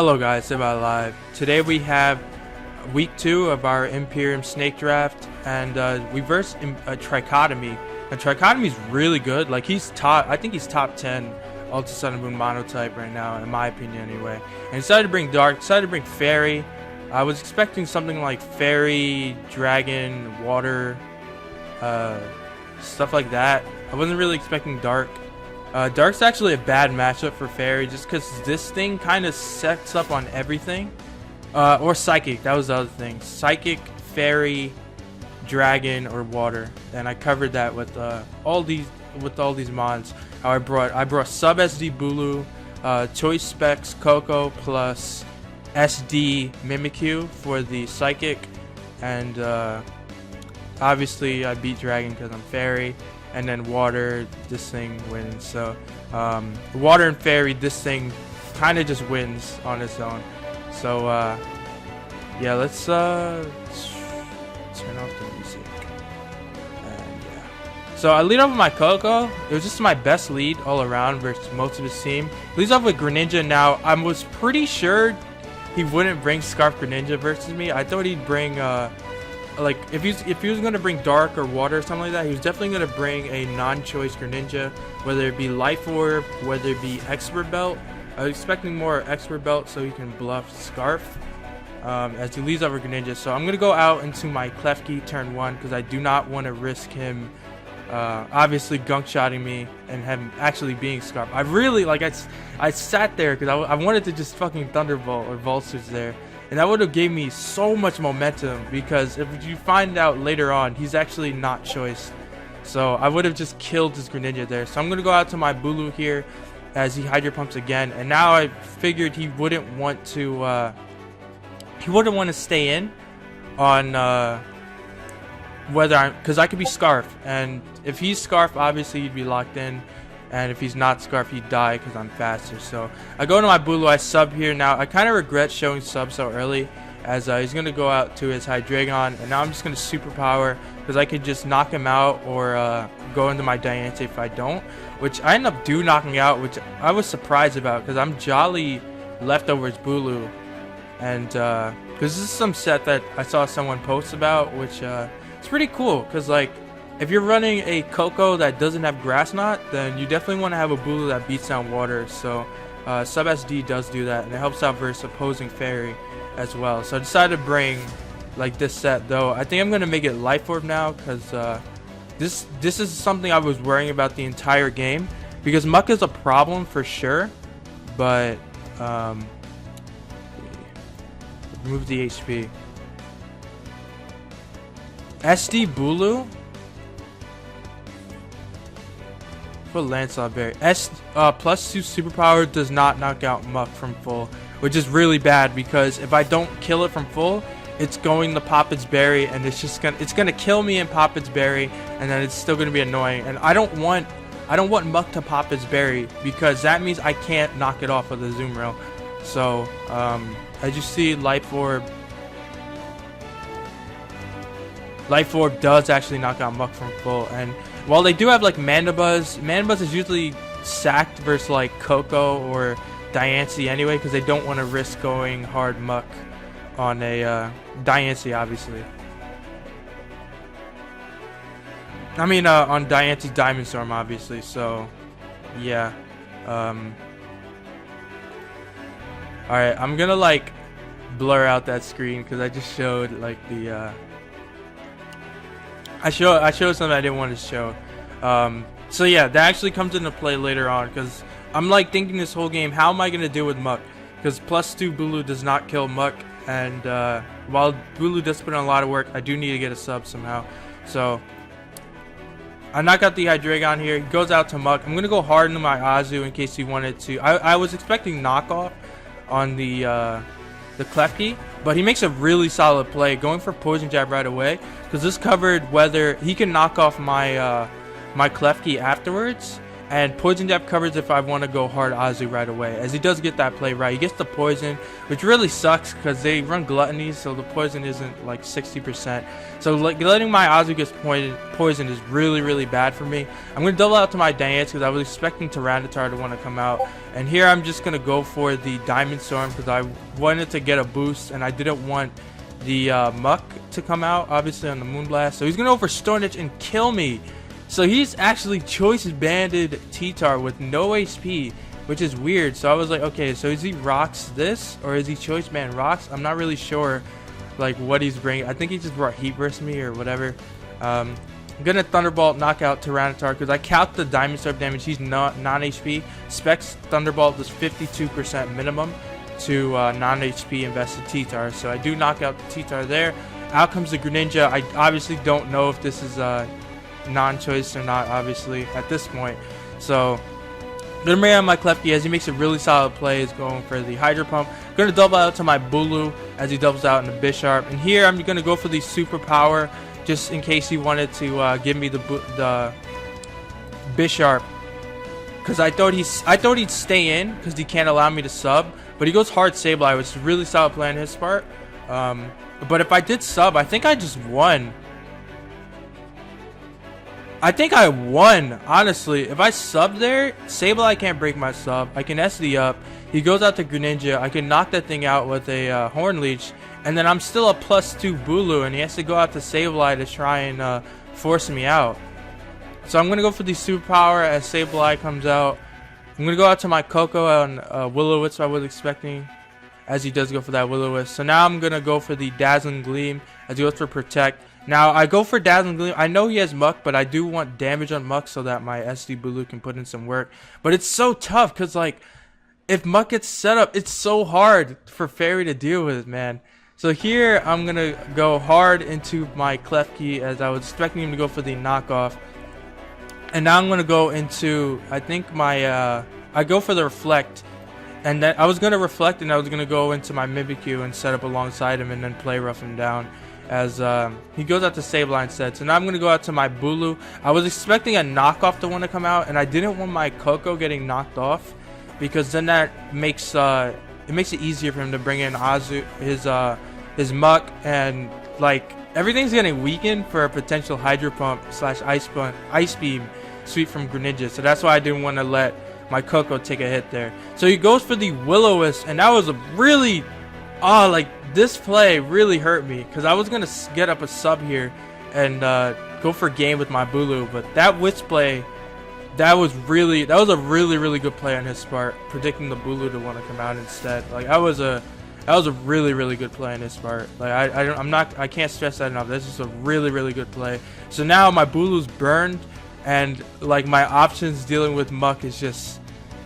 Hello guys, Sableye Live. Today we have week 2 of our Imperium snake draft, and we versed Trichotomy. And Trichotomy is really good. Like I think he's top 10 Ultra Sun and Moon monotype right now, in my opinion anyway. And decided to bring Dark, decided to bring Fairy. I was expecting something like Fairy, Dragon, Water, stuff like that. I wasn't really expecting Dark. Dark's actually a bad matchup for Fairy just because this thing kind of sets up on everything. Or Psychic, that was the other thing. Psychic, Fairy, Dragon, or Water. And I covered that with all these mods. How I brought sub SD Bulu, choice specs Coco plus SD Mimikyu for the Psychic, and obviously I beat Dragon because I'm Fairy. And then Water, this thing wins. So Water and Fairy, this thing kind of just wins on its own. So yeah, let's turn off the music. And yeah, so I lead off with my Coco. It was just my best lead all around versus most of his team. Leads off with Greninja. Now I was pretty sure he wouldn't bring Scarf Greninja versus me. I thought he'd bring like if he was gonna bring Dark or Water or something like that, he was definitely gonna bring a non-choice Greninja, whether it be Life Orb, whether it be Expert Belt. I was expecting more Expert Belt so he can bluff Scarf as he leads over Greninja. So I'm gonna go out into my Klefki turn 1 because I do not want to risk him obviously gunk shotting me and him actually being Scarf. I really I sat there because I wanted to just fucking Thunderbolt or Vultures there. And that would have gave me so much momentum because if you find out later on, he's actually not choice. So I would have just killed this Greninja there. So I'm going to go out to my Bulu here as he Hydro Pumps again. And now I figured he wouldn't want to stay in on whether because I could be Scarf. And if he's Scarf, obviously he'd be locked in. And if he's not Scarf, he'd die because I'm faster. So I go to my Bulu, I sub here. Now I kind of regret showing sub so early as he's going to go out to his Hydreigon. And now I'm just going to Superpower because I could just knock him out or go into my Diancie if I don't. Which I end up knocking out, which I was surprised about because I'm Jolly Leftovers Bulu. And because this is some set that I saw someone post about, which it's pretty cool because like, if you're running a Coco that doesn't have Grass Knot, then you definitely want to have a Bulu that beats down Water. So Sub SD does do that, and it helps out versus opposing Fairy as well. So I decided to bring like this set, though. I think I'm gonna make it Life Orb now because this is something I was worrying about the entire game because Muck is a problem for sure, but remove the HP. SD Bulu. Put Lancelot Berry. Plus 2 superpower does not knock out Muck from full, which is really bad because if I don't kill it from full, it's going to pop its berry and it's gonna kill me and pop its berry, and then it's still gonna be annoying. And I don't want Muck to pop its berry because that means I can't knock it off with a Zoom Rail. So as you see, Life Orb does actually knock out Muck from full. And while they do have like Mana Buzz is usually sacked versus like Coco or Diancie anyway because they don't want to risk going hard Muck on a Diancie, obviously. I mean on Diancie's Diamond Storm, obviously. So yeah. Alright, I'm gonna like blur out that screen because I just showed like the I showed something I didn't want to show. So yeah, that actually comes into play later on because I'm like thinking this whole game, how am I gonna deal with Muck? Because plus 2 Bulu does not kill Muck, and while Bulu does put in a lot of work, I do need to get a sub somehow. So I knock out the Hydreigon here. He goes out to Muck. I'm gonna go hard into my Azu in case he wanted to. I was expecting knockoff on the Klefki, but he makes a really solid play going for Poison Jab right away because this covered whether he can knock off my my Klefki afterwards, and poison jab covers if I want to go hard Azu right away, as he does get that play right. He gets the poison, which really sucks because they run gluttony, so the poison isn't like 60%. So like letting my Azu get poisoned is really bad for me. I'm going to double out to my Diance because I was expecting Tyranitar to want to come out. And here I'm just going to go for the Diamond Storm because I wanted to get a boost and I didn't want the Muck to come out, obviously, on the Moonblast. So he's going to go for Stornage and kill me. So he's actually choice banded T-Tar with no HP, which is weird. So I was like, okay, so is he rocks this or is he choice band rocks? I'm not really sure like what he's bringing. I think he just brought Heat Burst me or whatever. I'm gonna Thunderbolt knock out Tyranitar because I count the Diamond Storm damage. He's not non-HP. Specs Thunderbolt does 52% minimum to non-HP invested T-Tar. So I do knock out the T-Tar there. Out comes the Greninja. I obviously don't know if this is non-choice or not, obviously, at this point. So gonna bring out my Klefki as he makes a really solid play. Is going for the Hydro Pump. Gonna double out to my Bulu as he doubles out in the Bisharp. And here I'm gonna go for the Super Power just in case he wanted to give me the Bisharp, because I thought he'd stay in because he can't allow me to sub. But he goes hard Sableye, which is a really solid play on his part. But if I did sub, I think I just won. I think I won, honestly. If I sub there, Sableye can't break my sub. I can SD up. He goes out to Greninja. I can knock that thing out with a Horn Leech. And then I'm still a +2 Bulu, and he has to go out to Sableye to try and force me out. So I'm going to go for the Superpower as Sableye comes out. I'm going to go out to my Coco on Will-O-Wisp I was expecting, as he does go for that Will-O-Wisp. So now I'm going to go for the Dazzling Gleam as he goes for Protect. Now, I go for Dazzling Gleam. I know he has Muck, but I do want damage on Muck so that my SD Bulu can put in some work. But it's so tough because, like, if Muck gets set up, it's so hard for Fairy to deal with, man. So here, I'm going to go hard into my Klefki as I was expecting him to go for the knockoff. And now I'm going to go into, I think, my, I go for the Reflect. And then I was going to Reflect and I was going to go into my Mimikyu and set up alongside him and then play rough him down. As he goes out to Sableye instead. So now I'm going to go out to my Bulu. I was expecting a knockoff to want to come out, and I didn't want my Coco getting knocked off, because then that makes it easier for him to bring in Azu, his Muck, and like everything's getting weakened for a potential Hydro Pump / Ice Beam sweep from Greninja. So that's why I didn't want to let my Coco take a hit there. So he goes for the Will-O-Wisp, and that was a really this play really hurt me because I was going to get up a sub here and go for game with my Bulu, but that Wisp play, that was a really good play on his part, predicting the Bulu to want to come out instead. Like that was a really good play on his part. Like I can't stress that enough. This is a really good play. So now my Bulu's burned, and like my options dealing with Muck is just,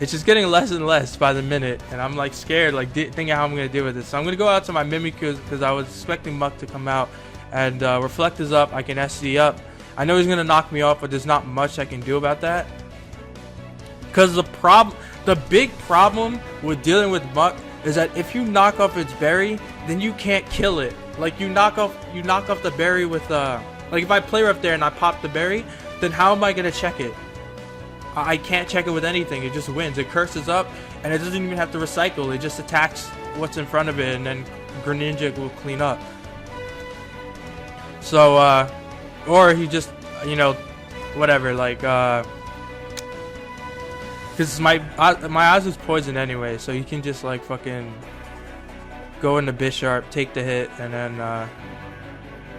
it's just getting less and less by the minute, and I'm like scared, like thinking how I'm gonna deal with this. So I'm gonna go out to my Mimikyu because I was expecting Muck to come out, and Reflect is up. I can SD up. I know he's gonna knock me off, but there's not much I can do about that. Because the big problem with dealing with Muck is that if you knock off its berry, then you can't kill it. Like you knock off the berry with like if I play rough there and I pop the berry, then how am I gonna check it? I can't check it with anything. It just wins. It curses up, and it doesn't even have to recycle. It just attacks what's in front of it, and then Greninja will clean up. So, or he just, you know, whatever, like, because my Azu's poisoned anyway, so he can just, like, fucking go into Bisharp, take the hit, and then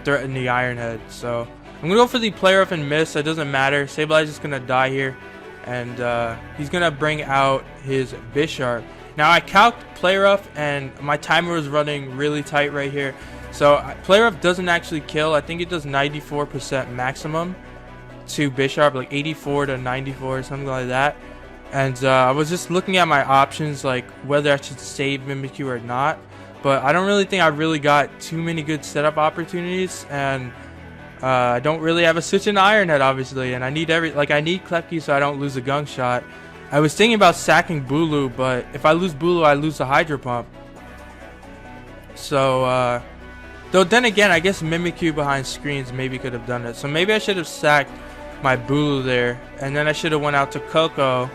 threaten the Iron Head. So, I'm going to go for the Play Rough and miss. It doesn't matter. Sableye's just going to die here. And he's going to bring out his Bisharp. Now I calced Play Rough, and my timer was running really tight right here. So Play Rough doesn't actually kill. I think it does 94% maximum to Bisharp, like 84 to 94 or something like that. And I was just looking at my options, like whether I should save Mimikyu or not. But I don't really think I really got too many good setup opportunities. And I don't really have a switch in Iron Head, obviously, and I need Klefki so I don't lose a Gunk Shot. I was thinking about sacking Bulu, but if I lose Bulu, I lose the Hydro Pump. So, though then again, I guess Mimikyu behind screens maybe could have done it. So maybe I should have sacked my Bulu there, and then I should have went out to Coco,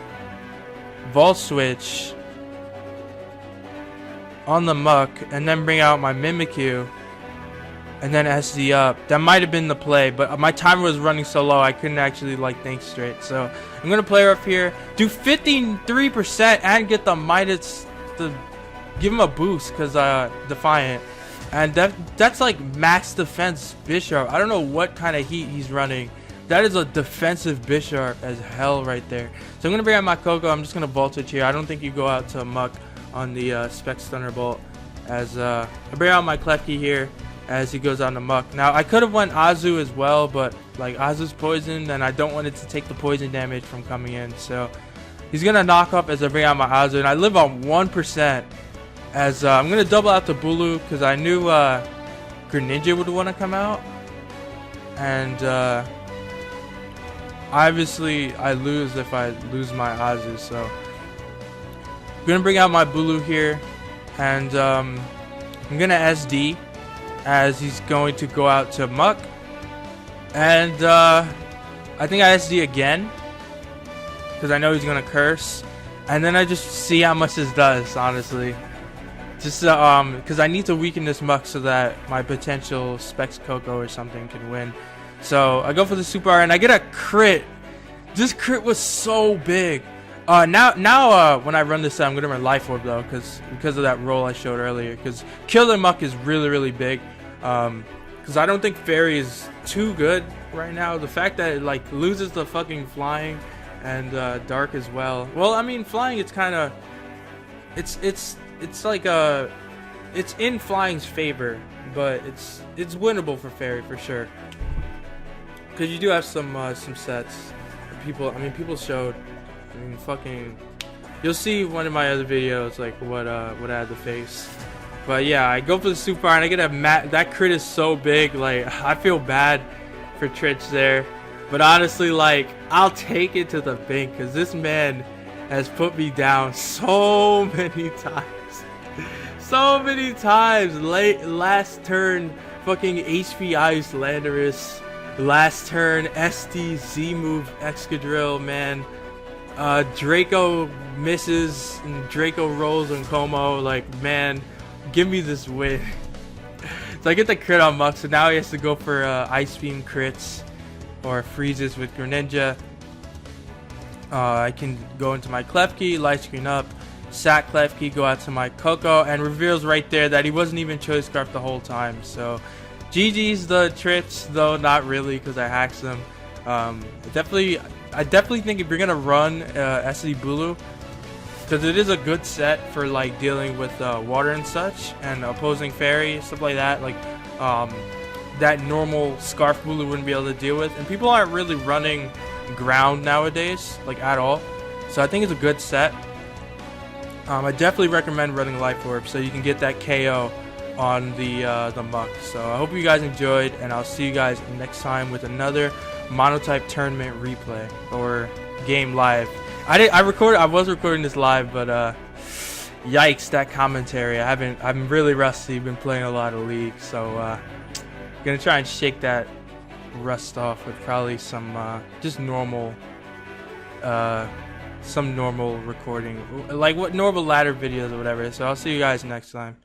Volt Switch on the Muck, and then bring out my Mimikyu, and then SD up. That might have been the play, but my timer was running so low I couldn't actually like think straight. So I'm gonna play her up here, do 53%, and get the Midas to give him a boost because Defiant, and that's like max defense Bisharp. I don't know what kind of heat he's running. That is a defensive Bisharp as hell right there. So I'm gonna bring out my Coco. I'm just gonna Voltage here. I don't think you go out to Muck on the Specs Thunderbolt, as I bring out my Klefki here as he goes on the Muck. Now I could have went Azu as well, but like Azu's poisoned and I don't want it to take the poison damage from coming in, so he's gonna knock up as I bring out my Azu, and I live on 1% as I'm gonna double out the Bulu because I knew Greninja would want to come out, and obviously I lose if I lose my Azu, so I'm gonna bring out my Bulu here, and I'm gonna SD as he's going to go out to Muck, and I think I SD again because I know he's gonna curse, and then I just see how much this does, honestly, just because I need to weaken this Muck so that my potential Specs Coco or something can win. So I go for the Super R and I get a crit. This crit was so big. Now when I run this set, I'm gonna run Life Orb though, because of that roll I showed earlier. Because Killer Muck is really big. Because I don't think Fairy is too good right now. The fact that it like loses the fucking Flying and Dark as well. Well, I mean Flying, it's kind of it's like it's in Flying's favor, but it's winnable for Fairy for sure. Because you do have some sets. People showed. I mean, fucking, you'll see one of my other videos like what I had to face. But yeah, I go for the Super R and I get a that crit is so big. Like I feel bad for Trich there, but honestly, like I'll take it to the bank because this man has put me down so many times, so many times. Last turn, fucking HP Ice Landorus. Last turn, SD Z move Excadrill, man. Draco misses and Draco rolls on Como. Like, man, give me this win. So I get the crit on Muck, so now he has to go for Ice Beam crits or freezes with Greninja. I can go into my Klefki, Light Screen up, sack Klefki, go out to my Coco, and reveals right there that he wasn't even Choice Scarf the whole time. So GG's the Trich, though not really because I hacked them. I definitely think if you're gonna run SD Bulu, because it is a good set for like dealing with water and such, and opposing Fairy, stuff like that, like that normal Scarf Bulu wouldn't be able to deal with, and people aren't really running ground nowadays, like at all. So I think it's a good set. I definitely recommend running Life Orb so you can get that KO on the Muck. So I hope you guys enjoyed, and I'll see you guys next time with another Monotype tournament replay or game live. I was recording this live, but yikes, that commentary. I'm really rusty, been playing a lot of League, so gonna try and shake that rust off with probably some just normal some normal recording, like what normal ladder videos or whatever. So I'll see you guys next time.